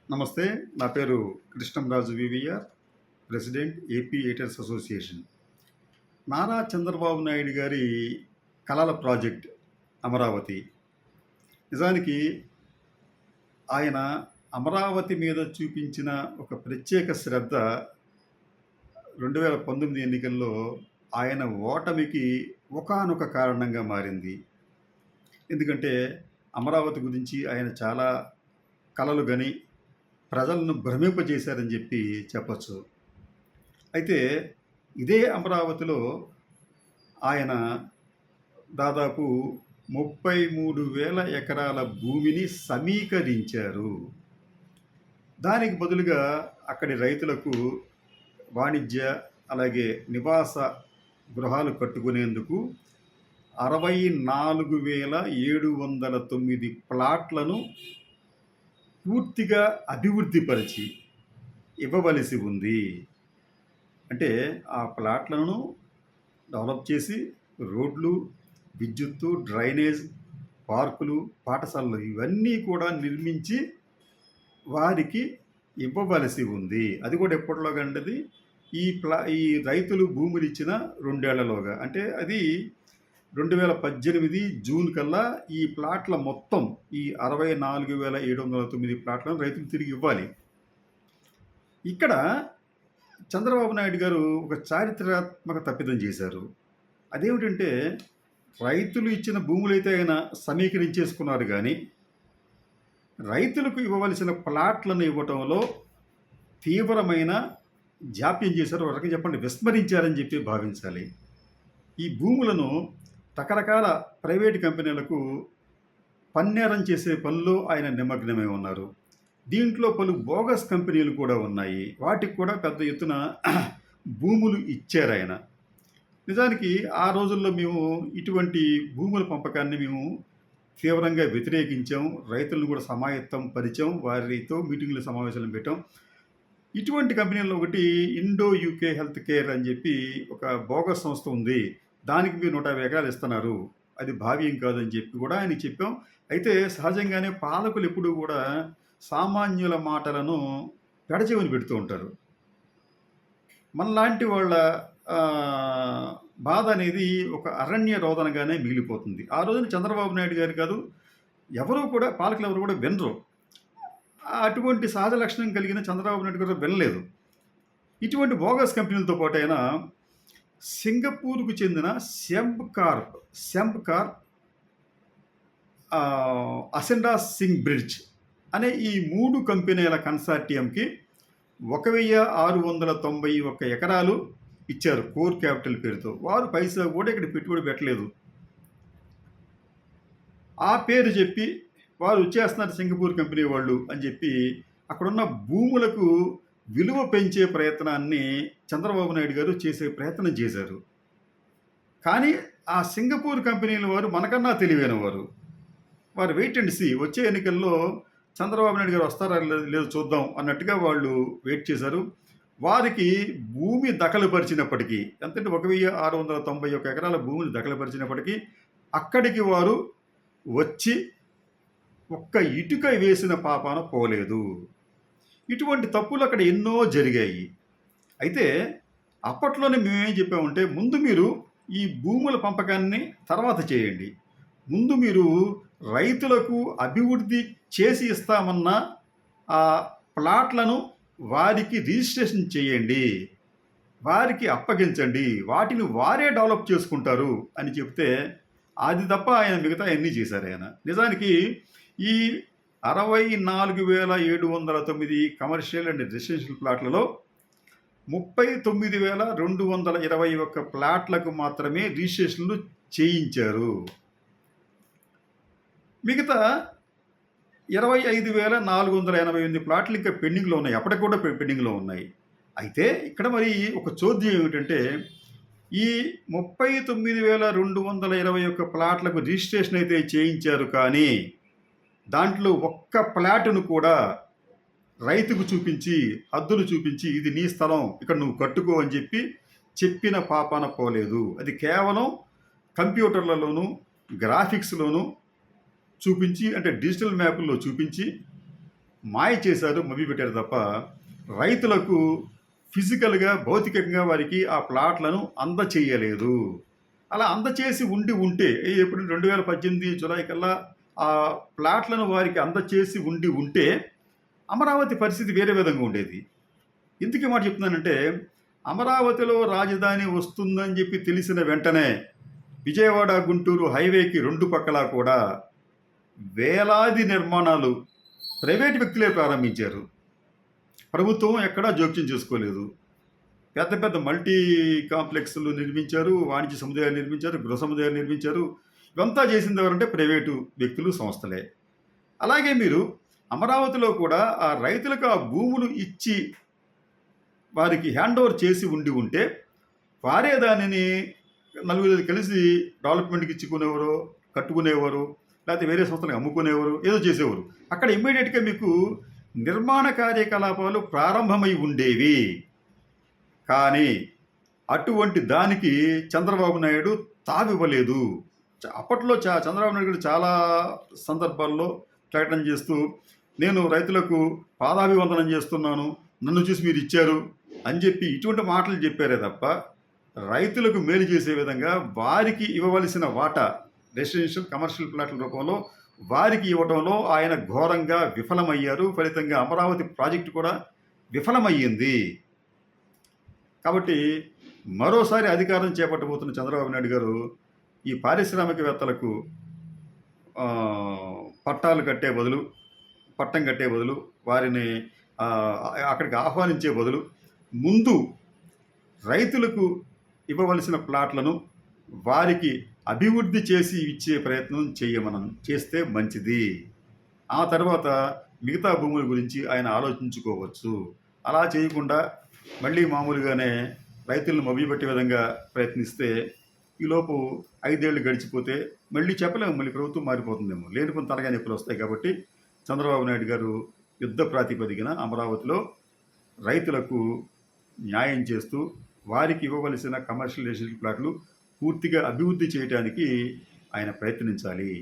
నమస్తే. నా పేరు Krishnamraju VVR, president AP editors association. Nara Chandrababu Naidu గారి కలల ప్రాజెక్ట్ అమరావతి. నిజానికి ఆయన అమరావతి మీద చూపించిన ఒక ప్రత్యేక శ్రద్ధ 2019 ఎన్నికల్లో ఆయన ఓటమికి ఒకానొక కారణంగా మారింది. ఎందుకంటే అమరావతి గురించి ఆయన చాలా కలలు గని ప్రజలను భ్రమింపజేశారని చెప్పొచ్చు. అయితే ఇదే అమరావతిలో ఆయన దాదాపు 33,000 ఎకరాల భూమిని సమీకరించారు. దానికి బదులుగా అక్కడి రైతులకు వాణిజ్య, అలాగే నివాస గృహాలు కట్టుకునేందుకు 64,709 ప్లాట్లను పూర్తిగా అభివృద్ధిపరిచి ఇవ్వవలసి ఉంది. అంటే ఆ ప్లాట్లను డెవలప్ చేసి రోడ్లు, విద్యుత్తు, డ్రైనేజ్, పార్కులు, పాఠశాలలు ఇవన్నీ కూడా నిర్మించి వారికి ఇవ్వవలసి ఉంది. అది కూడా ఎప్పటిలోగంటది ఈ రైతులు భూములు ఇచ్చిన 2 ఏళ్లలోగా. అంటే అది 2018 జూన్ కల్లా ఈ ప్లాట్ల మొత్తం ఈ 64,709 ప్లాట్లను రైతులు తిరిగి ఇవ్వాలి. ఇక్కడ చంద్రబాబు నాయుడు గారు ఒక చారిత్రాత్మక తప్పిదం చేశారు. అదేమిటంటే రైతులు ఇచ్చిన భూములైతే ఆయన సమీకరించేసుకున్నారు కానీ రైతులకు ఇవ్వవలసిన ప్లాట్లను ఇవ్వటంలో తీవ్రమైన జాప్యం చేశారు. ఒక రకంగా చెప్పండి, విస్మరించారని చెప్పి భావించాలి. ఈ భూములను రకరకాల ప్రైవేటు కంపెనీలకు పన్నేరం చేసే పనిలో ఆయన నిమగ్నమై ఉన్నారు. దీంట్లో పలు బోగస్ కంపెనీలు కూడా ఉన్నాయి. వాటికి కూడా పెద్ద ఎత్తున భూములు ఇచ్చారు ఆయన. నిజానికి ఆ రోజుల్లో మేము ఇటువంటి భూముల పంపకాన్ని మేము తీవ్రంగా వ్యతిరేకించాం. రైతులను కూడా సమాయత్తం పరిచాం, వారితో మీటింగ్లు సమావేశాలను పెట్టాం. ఇటువంటి కంపెనీల్లో ఒకటి ఇండో యూకే హెల్త్ కేర్ అని చెప్పి ఒక బోగస్ సంస్థ ఉంది. దానికి మీరు 150 ఎకరాలు ఇస్తున్నారు, అది భావ్యం కాదని చెప్పి కూడా ఆయనకి చెప్పాం. అయితే సహజంగానే పాలకులు ఎప్పుడూ కూడా సామాన్యుల మాటలను పెడచెవిని పెడుతూ ఉంటారు. మనలాంటి వాళ్ళ బాధ అనేది ఒక అరణ్య రోదనగానే మిగిలిపోతుంది. ఆ రోజున చంద్రబాబు నాయుడు గారు కాదు, ఎవరూ కూడా పాలకులు ఎవరు కూడా వినరు. అటువంటి సహజ లక్షణం కలిగిన చంద్రబాబు నాయుడు గారు వినలేదు. ఇటువంటి బోగస్ కంపెనీలతో పాటు అయినా సింగపూర్కు చెందిన సెంబ్ కార్ప్ అసెండా సింగ్ బ్రిడ్జ్ అనే ఈ 3 కంపెనీల కన్సార్టియంకి 1,691 ఎకరాలు ఇచ్చారు కోర్ క్యాపిటల్ పేరుతో. వారు పైసా కూడా ఇక్కడ పెట్టుబడి పెట్టలేదు. ఆ పేరు చెప్పి వారు వచ్చేస్తున్నారు సింగపూర్ కంపెనీ వాళ్ళు అని చెప్పి అక్కడున్న భూములకు విలువ పెంచే ప్రయత్నాన్ని చంద్రబాబు నాయుడు గారు చేసే ప్రయత్నం చేశారు. కానీ ఆ సింగపూర్ కంపెనీల వారు మనకన్నా తెలివైన వారు. వారు వెయిట్ అండ్ సీ, వచ్చే ఎన్నికల్లో చంద్రబాబు నాయుడు గారు వస్తారా లేదు చూద్దాం అన్నట్టుగా వాళ్ళు వెయిట్ చేశారు. వారికి భూమి దఖలుపరిచినప్పటికీ, ఎంతంటే 1,691 ఎకరాల భూమిని దఖలుపరిచినప్పటికీ అక్కడికి వారు వచ్చి ఒక్క ఇటుక వేసిన పాపాన పోలేదు. ఇటువంటి తప్పులు అక్కడ ఎన్నో జరిగాయి. అయితే అప్పట్లోనే మేమేం చెప్పామంటే, ముందు మీరు ఈ భూముల పంపకాన్ని తర్వాత చేయండి. ముందు మీరు రైతులకు అభివృద్ధి చేసి ఇస్తామన్న ఆ ప్లాట్లను వారికి రిజిస్ట్రేషన్ చేయండి, వారికి అప్పగించండి, వాటిని వారే డెవలప్ చేసుకుంటారు అని చెప్తే అది తప్ప ఆయన మిగతా అన్నీ చేశారు ఆయన. నిజానికి ఈ 64,709 కమర్షియల్ అండ్ రెసిడెన్షియల్ ప్లాట్లలో 39,221 ప్లాట్లకు మాత్రమే రిజిస్ట్రేషన్లు చేయించారు. మిగతా 25,488 ప్లాట్లు ఇంకా పెండింగ్లో ఉన్నాయి, అప్పటికి కూడా పెండింగ్లో ఉన్నాయి. అయితే ఇక్కడ మరి ఒక చోద్యం ఏమిటంటే, ఈ 39,221 ప్లాట్లకు రిజిస్ట్రేషన్ అయితే చేయించారు, కానీ దాంట్లో ఒక్క ప్లాటును కూడా రైతుకు చూపించి, హద్దులు చూపించి, ఇది నీ స్థలం, ఇక్కడ నువ్వు కట్టుకో అని చెప్పిన పాపాన పోలేదు. అది కేవలం మాయ చేశారు, మభ్యపెట్టారు తప్ప రైతులకు ఫిజికల్‌గా, భౌతికంగా వారికి ఆ ప్లాట్‌లను అందచేయలేదు. అలా అందచేసి ఉంటే ఎప్పుడు 2018 జులై కల్లా ఆ ప్లాట్‌లను వారికి అందచేసి ఉంటే అమరావతి పరిస్థితి వేరే విధంగా ఉండేది. ఎందుకు ఈ మాట చెప్తున్నానంటే, అమరావతిలో రాజధాని వస్తుందని చెప్పి తెలిసిన వెంటనే విజయవాడ, గుంటూరు హైవేకి 2 పక్కలా కూడా వేలాది నిర్మాణాలు ప్రైవేట్ వ్యక్తులే ప్రారంభించారు. ప్రభుత్వం ఎక్కడా జోక్యం చేసుకోలేదు. పెద్ద పెద్ద మల్టీ కాంప్లెక్స్‌లు నిర్మించారు, వాణిజ్య సముదాయాలు నిర్మించారు, గృహ సముదాయాలు నిర్మించారు. ఇవంతా చేసింది ఎవరంటే ప్రైవేటు వ్యక్తులు, సంస్థలే. అలాగే మీరు అమరావతిలో కూడా ఆ రైతులకు ఆ భూములు ఇచ్చి వారికి హ్యాండ్ ఓవర్ చేసి ఉంటే వారే దానిని నలుగురు కలిసి డెవలప్మెంట్‌కి ఇచ్చుకునేవారు, కట్టుకునేవారు, లేకపోతే వేరే సంస్థలకు అమ్ముకునేవారు, ఏదో చేసేవారు. అక్కడ ఇమ్మీడియేట్‌గా మీకు నిర్మాణ కార్యకలాపాలు ప్రారంభమై ఉండేవి. కానీ అటువంటి దానికి చంద్రబాబు నాయుడు తావివ్వలేదు. అప్పట్లో చంద్రబాబు నాయుడు గారు చాలా సందర్భాల్లో ప్రకటన చేస్తూ, నేను రైతులకు పాదాభివందనం చేస్తున్నాను, నన్ను చూసి మీరు ఇచ్చారు అని చెప్పి ఇటువంటి మాటలు చెప్పారే తప్ప రైతులకు మేలు చేసే విధంగా వారికి ఇవ్వవలసిన వాటా రెసిడెన్షియల్, కమర్షియల్ ప్లాట్ల రూపంలో వారికి ఇవ్వడంలో ఆయన ఘోరంగా విఫలమయ్యారు. ఫలితంగా అమరావతి ప్రాజెక్టు కూడా విఫలమయ్యింది. కాబట్టి మరోసారి అధికారం చేపట్టబోతున్న చంద్రబాబు నాయుడు గారు ఈ పారిశ్రామికవేత్తలకు పట్టాలు కట్టే బదులు, పట్టం కట్టే బదులు, వారిని అక్కడికి ఆహ్వానించే బదులు ముందు రైతులకు ఇవ్వవలసిన ప్లాట్లను వారికి అభివృద్ధి చేసి ఇచ్చే ప్రయత్నం చేస్తే మంచిది. ఆ తర్వాత మిగతా భూముల గురించి ఆయన ఆలోచించుకోవచ్చు. అలా చేయకుండా మళ్ళీ మామూలుగానే రైతులను మభ్యపెట్టే విధంగా ప్రయత్నిస్తే ఈలోపు 5 ఏళ్ళు గడిచిపోతే మళ్ళీ చెప్పలేము, మళ్ళీ ప్రభుత్వం మారిపోతుందేమో, లేనిపోని తలకాయ నొప్పులు వస్తాయి. కాబట్టి చంద్రబాబు నాయుడు గారు యుద్ధ ప్రాతిపదికన అమరావతిలో రైతులకు న్యాయం చేస్తూ వారికి ఇవ్వవలసిన కమర్షియల్ రెసిడెన్షియల్ ప్లాట్లు పూర్తిగా అభివృద్ధి చేయడానికి ఆయన ప్రయత్నించాలి.